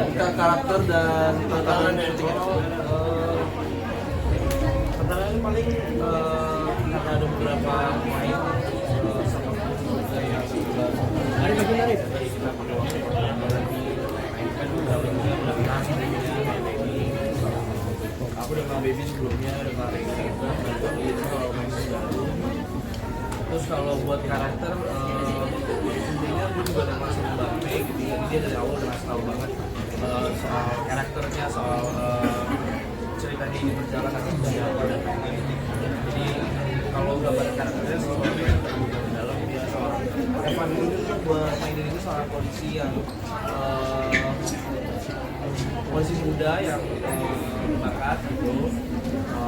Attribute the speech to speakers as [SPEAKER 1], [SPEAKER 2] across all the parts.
[SPEAKER 1] Kita karakter dan tantangan syuting
[SPEAKER 2] Tantangan paling karena ada beberapa pemain sama dari yang sebelah dari kita pakai waktu kan udah adaptasi aku udah sama Baby sebelumnya, udah sama Reza juga, itu kalau main baru. Terus kalau buat karakter, intinya aku juga udah masuk Mbappe gitu, jadi dia dari awal udah ngasih tau banget soal karakternya, soal cerita dia ini berjalan akan seperti apa dan lain-lain. Jadi kalau gambar karakternya sesuatu yang terbuka di dalam, dia seorang Evan ini tuh buat mainin ini seorang polisi yang polisi muda yang berbakat gitu,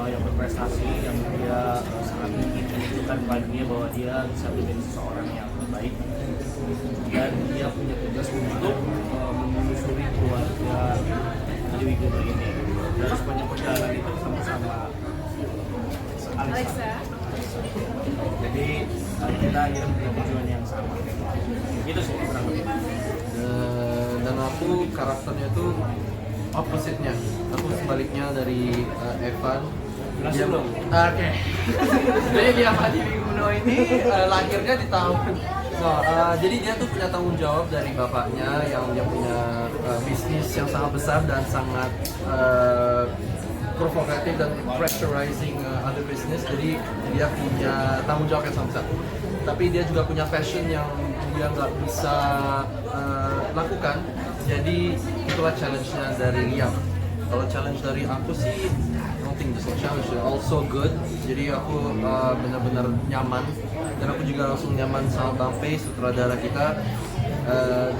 [SPEAKER 2] yang berprestasi, yang dia sangat ingin menunjukkan pada dunia bahwa dia bisa menjadi seseorang yang baik, dan dia punya tugas untuk menelusuri keluarga Adi Wibowo ini. Dan sepanjang perjalanan itu sama-sama Alexa. Jadi kita akhirnya punya tujuan yang sama. Itu sih kurang lebih.
[SPEAKER 1] Dan aku karakternya tuh opposite-nya. Aku sebaliknya dari Evan. Dia oke. Jadi dia Adi Wibowo ini lahirnya di tahun jadi dia tuh punya tanggung jawab dari bapaknya yang dia punya bisnis yang sangat besar dan sangat provokatif dan pressurizing other business. Jadi dia punya tanggung jawab yang sangat besar. Tapi dia juga punya passion yang dia nggak bisa lakukan. Jadi itulah challenge-nya dari Liam. Kalau challenge dari aku sih, I don't think this challenge is also good. Jadi aku benar-benar nyaman, dan aku juga langsung nyaman sama Bang Pei, sutradara kita.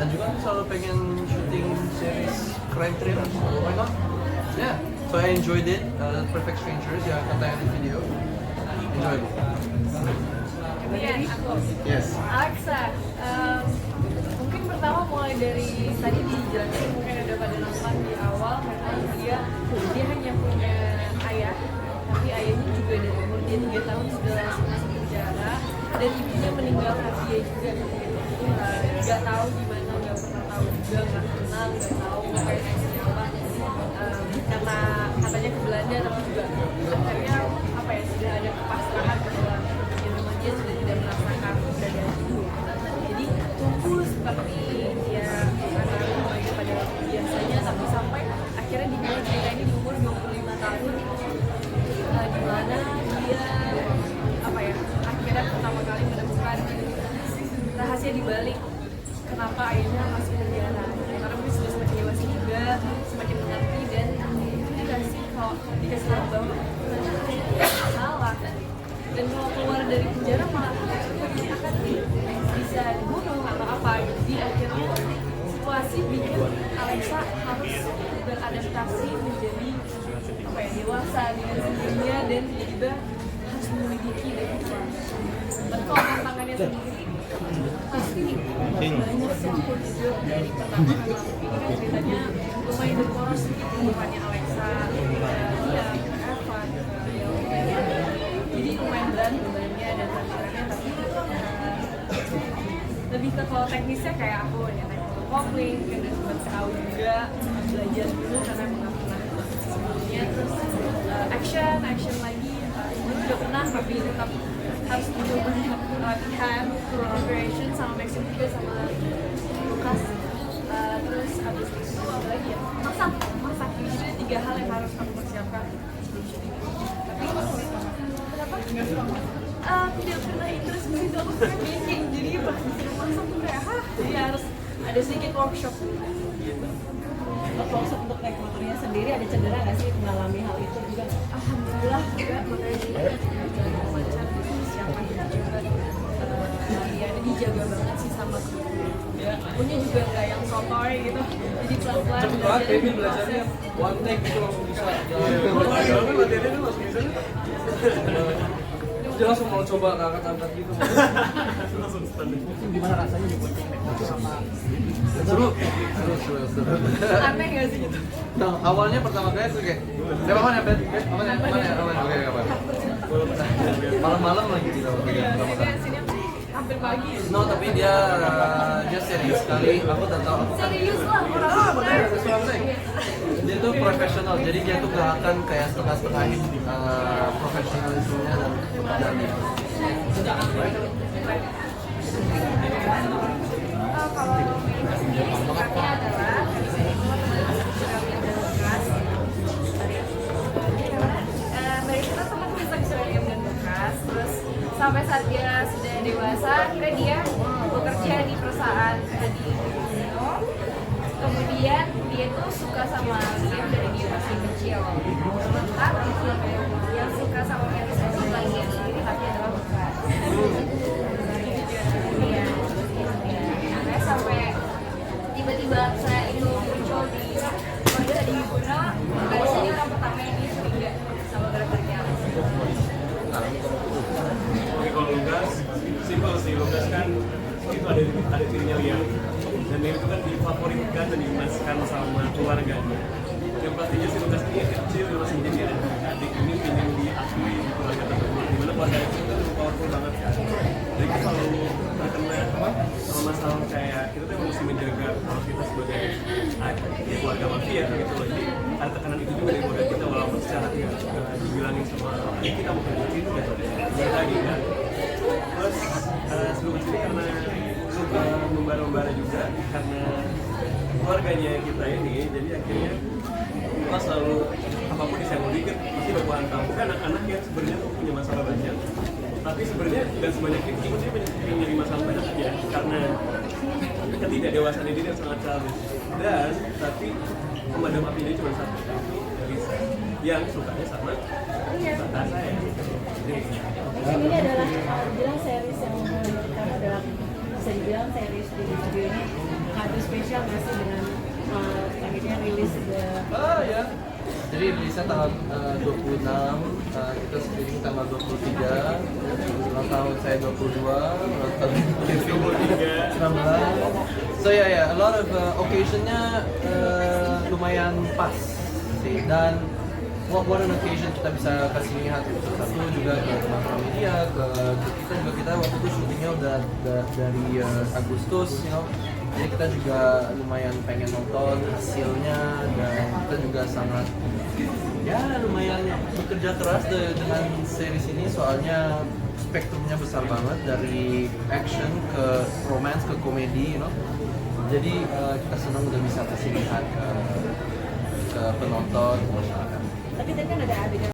[SPEAKER 1] Dan juga aku selalu pengen syuting series crime thriller. So why not? Yeah. So I enjoyed it. Perfect Strangers yang katanya di video. Enjoyable.
[SPEAKER 3] Kemudian aku.
[SPEAKER 1] Yes.
[SPEAKER 3] Alexa. Mungkin pertama mulai dari tadi dijelasin, mungkin ada pada nonton di awal, karena dia hanya punya ayah, tapi ayahnya juga dari umur dia 3 tahun sudah langsung masuk penjara, dan ibunya meninggalkan dia juga. Nggak tahu gimana, nggak pernah tahu juga, nggak kenal, nggak tahu kayaknya siapa. Karena katanya ke Belanda, tapi juga akhirnya apa ya, sudah ada kepasrahan bahwa di rumah dia sudah tidak merasakan keberadaan ibu. Jadi tumbuh seperti ya anak-anak lagi pada biasanya, tapi sampai akhirnya dimulai cerita ini di umur 25 tahun, di mana dia apa ya, akhirnya pertama kali menemukan rahasia di balik kenapa ayahnya masuk penjara. Karena mungkin sudah semakin dewasa juga, semakin mengerti, dan dikasih tahu bahwa salah, dan kalau keluar dari penjara malah akan bisa dibunuh atau apa. Jadi akhirnya situasi bikin Alexa harus beradaptasi menjadi apa ya, dewasa dengan sendirinya, dan juga harus menyelidiki dan dan kalau tantangannya sendiri pasti banyak sih aku jujur dari pertama kali kan ceritanya lumayan berporos gitu bukannya Alexa, dia Evan, jadi lumayan berat bebannya dan tantangannya, tapi lebih ke kalau teknisnya kayak aku nyetek photocopying, karena sempat tahu juga belajar dulu karena nggak pernah sebelumnya. Terus action lagi ini udah pernah, tapi tetap harus butuh banyak latihan, collaboration sama Maxim juga, sama Lukas. Terus abis itu apa lagi ya, masak jadi ada 3 hal yang harus kamu persiapkan sebelum syuting. Tapi kenapa? Tidak pernah interest di situ, aku suka baking, jadi pas disuruh masak tuh kayak jadi harus ada sedikit workshop gitu.
[SPEAKER 4] Workshop untuk naik motornya sendiri ada cedera nggak sih, mengalami hal itu juga?
[SPEAKER 3] Alhamdulillah enggak, makanya juga macam persiapan juga ya, dijaga banget sih sama kru. Punya juga nggak yang sotoy gitu, jadi pelan-pelan
[SPEAKER 2] Cepet banget, Baby belajarnya one take gitu langsung bisa. Jalan latihannya kan langsung bisa. Dia langsung mau coba angkat-angkat gitu. Langsung standing.
[SPEAKER 4] Gimana rasanya dibonceng naik motor sama?
[SPEAKER 1] Seru.
[SPEAKER 3] aneh nggak sih gitu.
[SPEAKER 1] Nah, awalnya pertama kali tuh kayak, aman ya, Ben? Aman ya? Oke, kapan? Malam-malam lagi kita pertama kali.
[SPEAKER 3] Sini sampai pagi.
[SPEAKER 1] No, tapi dia serius sekali. Aku tak tahu.
[SPEAKER 3] Serius lah orang.
[SPEAKER 1] Makanya that's what I'm saying. Dia tuh profesional, jadi dia tuh gak akan kayak setengah-setengahin profesionalismenya dan
[SPEAKER 3] Kalau ini singkatnya adalah Seralium dan bekas. Dari kita teman masak seralium dan bekas, terus sampai saat dia sudah dewasa, akhirnya dia bekerja di perusahaan di Indo. Kemudian dia tuh suka sama game dari dia masih kecil. Tapi yang suka sama game itu bagian sendiri tapi adalah bekas. Iya. Makanya sampai tiba-tiba saya itu muncul di keluarga tadi Guna, guys ini orang pertama yang dia curiga sama gerak-geriknya.
[SPEAKER 5] Oke, kalau Lukas, simpel sih. Lukas kan itu ada dirinya Liam, dan dia itu kan difavoritkan dan dimasukkan sama keluarganya. Yang pastinya si Lukas ini kecil masih menjadi adik ini ingin diakui di keluarga tersebut, dimana keluarga itu kan powerful banget kan. Jadi kita selalu terkena sama masalah kayak kita tuh mesti menjaga kalau kita sebagai keluarga mafia gitu loh. Jadi ada tekanan itu juga dari keluarga kita walaupun secara tidak dibilangin sama kita bukan itu gitu. Balik lagi kan. Terus sebelum sini karena suka membara-membara juga karena keluarganya kita ini, jadi akhirnya kita selalu apapun disenggol dikit pasti baku hantam. Kan anak-anak yang sebenarnya tuh punya masalah banyak, tapi sebenarnya tidak sebanyak itu, dia punya masalah banyak aja karena ketidakdewasaan diri yang sangat childish. Dan tapi pemadam apinya cuma satu, Lisa, yang sukanya sama kata saya.
[SPEAKER 4] Ini adalah bilang series yang pertama adalah bisa dibilang series di video ini kado spesial nggak sih dengan akhirnya rilis
[SPEAKER 1] ya. Jadi rilisnya tanggal 26, kita screening tanggal 23, ulang tahun saya 22, ulang tahun 19. So a lot of occasionnya lumayan pas sih, dan what an occasion kita bisa kasih lihat satu juga ke teman-teman media, ke kita juga, kita waktu itu syutingnya udah dari Agustus, jadi kita juga lumayan pengen nonton hasilnya, dan kita juga sangat lumayan bekerja keras dengan series ini, soalnya spektrumnya besar banget dari action ke romance ke komedi, jadi kita senang udah bisa kasih lihat ke penonton, ke masyarakat.
[SPEAKER 4] tapi tadi kan ada adegan